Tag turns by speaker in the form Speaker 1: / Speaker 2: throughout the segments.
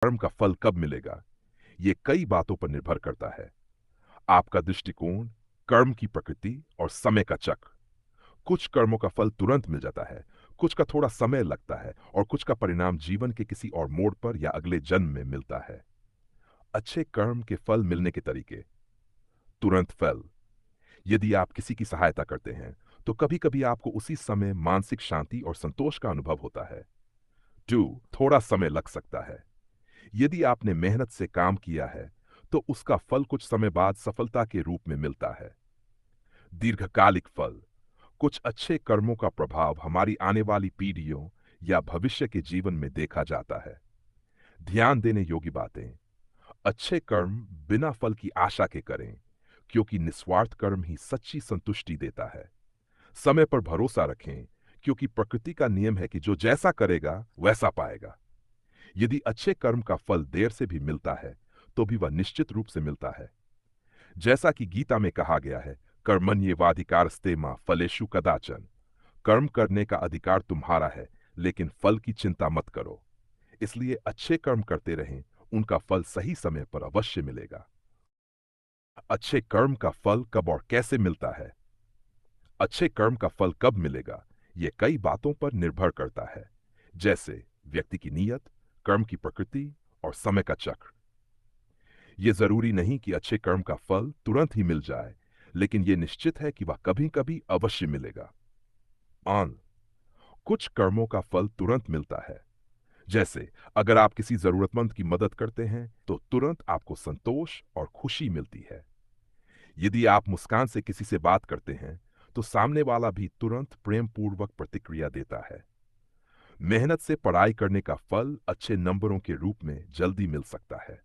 Speaker 1: कर्म का फल कब मिलेगा, ये कई बातों पर निर्भर करता है। आपका दृष्टिकोण, कर्म की प्रकृति और समय का चक्र। कुछ कर्मों का फल तुरंत मिल जाता है, कुछ का थोड़ा समय लगता है और कुछ का परिणाम जीवन के किसी और मोड़ पर या अगले जन्म में मिलता है। अच्छे कर्म के फल मिलने के तरीके। तुरंत फल। यदि आप किसी की सहायता करते हैं तो कभी कभी आपको उसी समय मानसिक शांति और संतोष का अनुभव होता है। टू, थोड़ा समय लग सकता है। यदि आपने मेहनत से काम किया है तो उसका फल कुछ समय बाद सफलता के रूप में मिलता है। दीर्घकालिक फल। कुछ अच्छे कर्मों का प्रभाव हमारी आने वाली पीढ़ियों या भविष्य के जीवन में देखा जाता है। ध्यान देने योग्य बातें। अच्छे कर्म बिना फल की आशा के करें, क्योंकि निस्वार्थ कर्म ही सच्ची संतुष्टि देता है। समय पर भरोसा रखें, क्योंकि प्रकृति का नियम है कि जो जैसा करेगा वैसा पाएगा। यदि अच्छे कर्म का फल देर से भी मिलता है तो भी वह निश्चित रूप से मिलता है। जैसा कि गीता में कहा गया है, कर्मण्येवाधिकारस्ते मा फलेषु कदाचन। कर्म करने का अधिकार तुम्हारा है, लेकिन फल की चिंता मत करो। इसलिए अच्छे कर्म करते रहें, उनका फल सही समय पर अवश्य मिलेगा। अच्छे कर्म का फल कब और कैसे मिलता है? अच्छे कर्म का फल कब मिलेगा, यह कई बातों पर निर्भर करता है, जैसे व्यक्ति की नीयत, कर्म की प्रकृति और समय का चक्र। यह जरूरी नहीं कि अच्छे कर्म का फल तुरंत ही मिल जाए, लेकिन यह निश्चित है कि वह कभी कभी अवश्य मिलेगा। ऑन। कुछ कर्मों का फल तुरंत मिलता है, जैसे अगर आप किसी जरूरतमंद की मदद करते हैं तो तुरंत आपको संतोष और खुशी मिलती है। यदि आप मुस्कान से किसी से बात करते हैं तो सामने वाला भी तुरंत प्रेम पूर्वक प्रतिक्रिया देता है। मेहनत से पढ़ाई करने का फल अच्छे नंबरों के रूप में जल्दी मिल सकता है।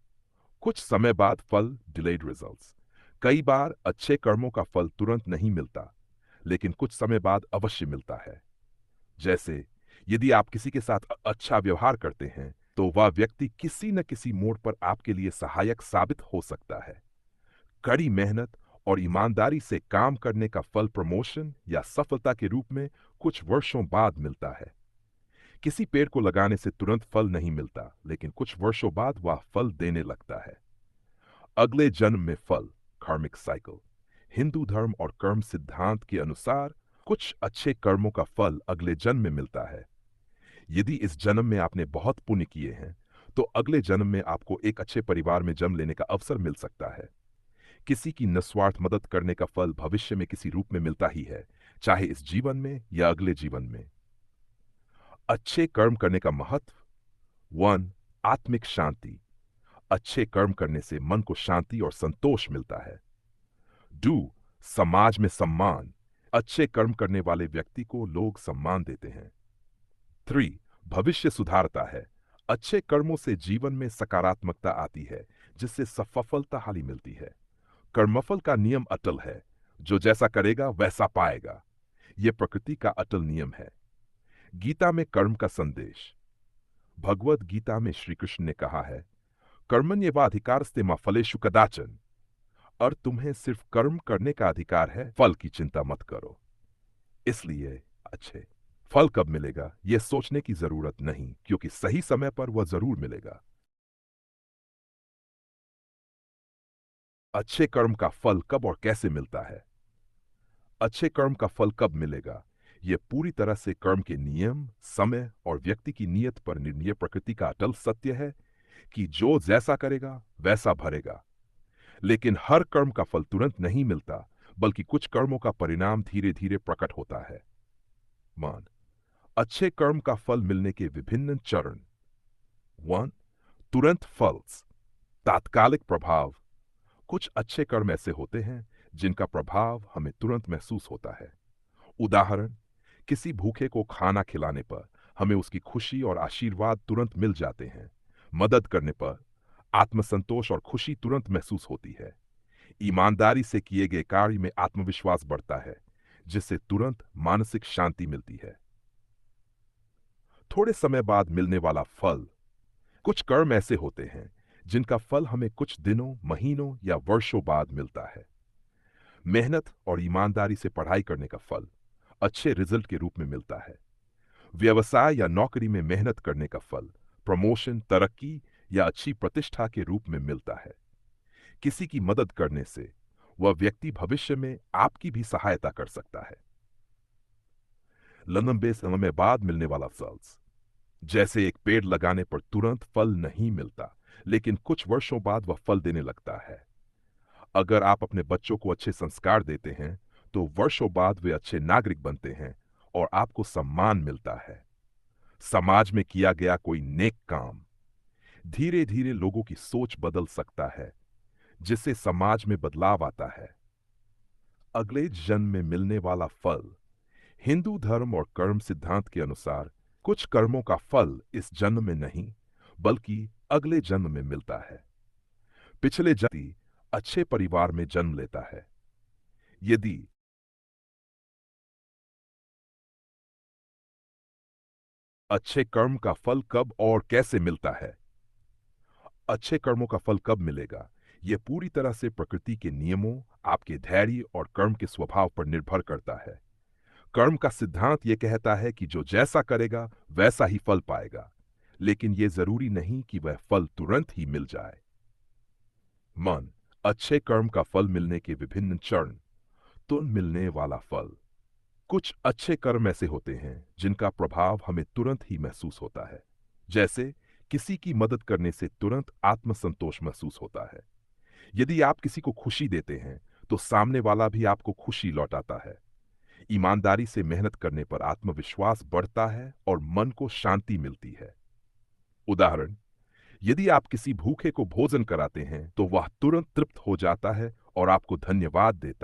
Speaker 1: कुछ समय बाद फल, डिलेड रिजल्ट्स। कई बार अच्छे कर्मों का फल तुरंत नहीं मिलता, लेकिन कुछ समय बाद अवश्य मिलता है। जैसे यदि आप किसी के साथ अच्छा व्यवहार करते हैं तो वह व्यक्ति किसी न किसी मोड़ पर आपके लिए सहायक साबित हो सकता है। कड़ी मेहनत और ईमानदारी से काम करने का फल प्रमोशन या सफलता के रूप में कुछ वर्षों बाद मिलता है। किसी पेड़ को लगाने से तुरंत फल नहीं मिलता, लेकिन कुछ वर्षों बाद वह फल देने लगता है। अगले जन्म में फल, कार्मिक साइकिल। हिंदू धर्म और कर्म सिद्धांत के अनुसार कुछ अच्छे कर्मों का फल अगले जन्म में मिलता है। यदि इस जन्म में आपने बहुत पुण्य किए हैं तो अगले जन्म में आपको एक अच्छे परिवार में जन्म लेने का अवसर मिल सकता है। किसी की निस्वार्थ मदद करने का फल भविष्य में किसी रूप में मिलता ही है, चाहे इस जीवन में या अगले जीवन में। अच्छे कर्म करने का महत्व। वन, आत्मिक शांति। अच्छे कर्म करने से मन को शांति और संतोष मिलता है। डू, समाज में सम्मान। अच्छे कर्म करने वाले व्यक्ति को लोग सम्मान देते हैं। थ्री, भविष्य सुधारता है। अच्छे कर्मों से जीवन में सकारात्मकता आती है, जिससे सफलता हाली मिलती है। कर्मफल का नियम अटल है, जो जैसा करेगा वैसा पाएगा। यह प्रकृति का अटल नियम है। गीता में कर्म का संदेश। भगवद गीता में श्री कृष्ण ने कहा है, कर्मण्येवाधिकारस्ते मा फलेषु कदाचन। और तुम्हें सिर्फ कर्म करने का अधिकार है, फल की चिंता मत करो। इसलिए अच्छे फल कब मिलेगा यह सोचने की जरूरत नहीं, क्योंकि सही समय पर वह जरूर मिलेगा। अच्छे कर्म का फल कब और कैसे मिलता है? अच्छे कर्म का फल कब मिलेगा, यह पूरी तरह से कर्म के नियम, समय और व्यक्ति की नीयत पर निर्णय। प्रकृति का अटल सत्य है कि जो जैसा करेगा वैसा भरेगा। लेकिन हर कर्म का फल तुरंत नहीं मिलता, बल्कि कुछ कर्मों का परिणाम धीरे धीरे प्रकट होता है। मान। अच्छे कर्म का फल मिलने के विभिन्न चरण। वन, तुरंत फल, तात्कालिक प्रभाव। कुछ अच्छे कर्म ऐसे होते हैं जिनका प्रभाव हमें तुरंत महसूस होता है। उदाहरण, किसी भूखे को खाना खिलाने पर हमें उसकी खुशी और आशीर्वाद तुरंत मिल जाते हैं। मदद करने पर आत्मसंतोष और खुशी तुरंत महसूस होती है। ईमानदारी से किए गए कार्य में आत्मविश्वास बढ़ता है, जिससे तुरंत मानसिक शांति मिलती है। थोड़े समय बाद मिलने वाला फल। कुछ कर्म ऐसे होते हैं जिनका फल हमें कुछ दिनों, महीनों या वर्षों बाद मिलता है। मेहनत और ईमानदारी से पढ़ाई करने का फल अच्छे रिजल्ट के रूप में मिलता है। व्यवसाय या नौकरी में मेहनत करने का फल, प्रमोशन, तरक्की या अच्छी प्रतिष्ठा के रूप में मिलता है। किसी की मदद करने से वह व्यक्ति भविष्य में आपकी भी सहायता कर सकता है। लंबे समय बाद मिलने वाला फल्स, जैसे एक पेड़ लगाने पर तुरंत फल नहीं मिलता, लेकिन कुछ वर्षों बाद वह फल देने लगता है। अगर आप अपने बच्चों को अच्छे संस्कार देते हैं, तो वर्षों बाद वे अच्छे नागरिक बनते हैं और आपको सम्मान मिलता है। समाज में किया गया कोई नेक काम धीरे धीरे लोगों की सोच बदल सकता है, जिससे समाज में बदलाव आता है। अगले जन्म में मिलने वाला फल, हिंदू धर्म और कर्म सिद्धांत के अनुसार कुछ कर्मों का फल इस जन्म में नहीं, बल्कि अगले जन्म में मिलता है। पिछले जन्म अच्छे परिवार में जन्म लेता है। यदि अच्छे कर्म का फल कब और कैसे मिलता है? अच्छे कर्मों का फल कब मिलेगा, यह पूरी तरह से प्रकृति के नियमों, आपके धैर्य और कर्म के स्वभाव पर निर्भर करता है। कर्म का सिद्धांत यह कहता है कि जो जैसा करेगा वैसा ही फल पाएगा, लेकिन यह जरूरी नहीं कि वह फल तुरंत ही मिल जाए। मन, अच्छे कर्म का फल मिलने के विभिन्न चरण। तुरंत मिलने वाला फल। कुछ अच्छे कर्म ऐसे होते हैं जिनका प्रभाव हमें तुरंत ही महसूस होता है। जैसे किसी की मदद करने से तुरंत आत्मसंतोष महसूस होता है। यदि आप किसी को खुशी देते हैं, तो सामने वाला भी आपको खुशी लौटाता है। ईमानदारी से मेहनत करने पर आत्मविश्वास बढ़ता है और मन को शांति मिलती है। उदाहरण, यदि आप किसी भूखे को भोजन कराते हैं, तो वह तुरंत तृप्त हो जाता है और आपको धन्यवाद देता है।